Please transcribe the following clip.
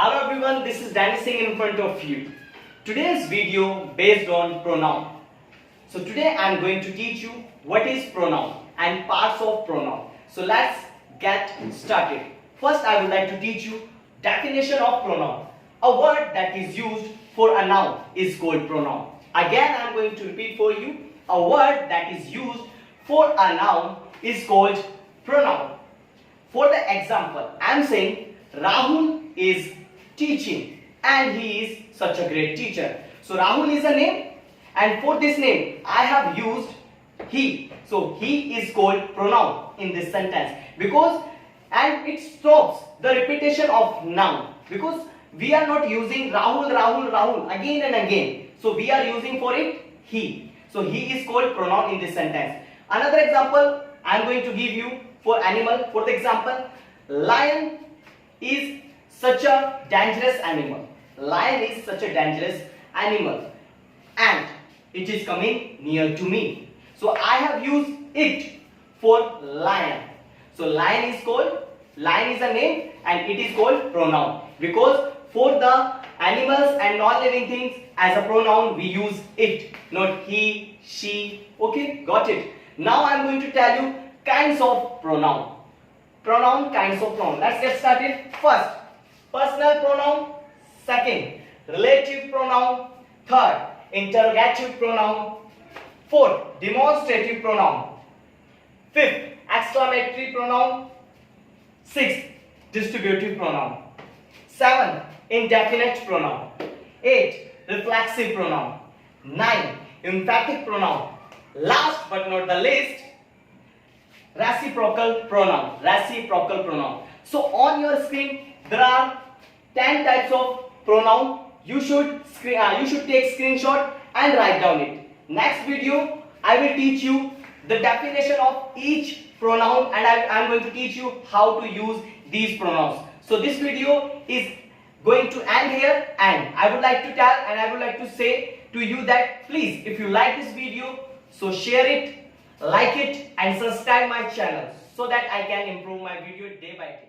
Hello everyone, this is Danny Singh in front of you. Today's video based on pronoun. So today I am going to teach you what is pronoun and parts of pronoun. So let's get started. First I would like to teach you definition of pronoun. A word that is used for a noun is called pronoun. Again I am going to repeat for you. A word that is used for a noun is called pronoun. For the example, I am saying Rahul is teaching and he is such a great teacher. So Rahul is a name and for this name I have used he. So he is called pronoun in this sentence because and it stops the repetition of noun because we are not using Rahul again and again. So we are using for it he. So he is called pronoun in this sentence. Another example I am going to give you for animal. For the example, lion is such a dangerous animal. Lion is such a dangerous animal and it is coming near to me. So I have used it for lion. So lion is a name and it is called pronoun because for the animals and non-living things as a pronoun we use it, not he, she. Okay, got it. Now I am going to tell you kinds of pronoun. Kinds of pronoun. Let's get started. First, personal pronoun. Second, relative pronoun. Third, interrogative pronoun. Fourth, demonstrative pronoun. Fifth, exclamatory pronoun. Sixth, distributive pronoun. Seventh, indefinite pronoun. 8, reflexive pronoun. 9, emphatic pronoun. Last but not the least, reciprocal pronoun. So on your screen there are 10 types of pronoun. You should take screenshot and write down it. Next video I will teach you the definition of each pronoun and I am going to teach you how to use these pronouns. So this video is going to end here and I would like to say to you that please, if you like this video, so share it, like it and subscribe my channel so that I can improve my video day by day.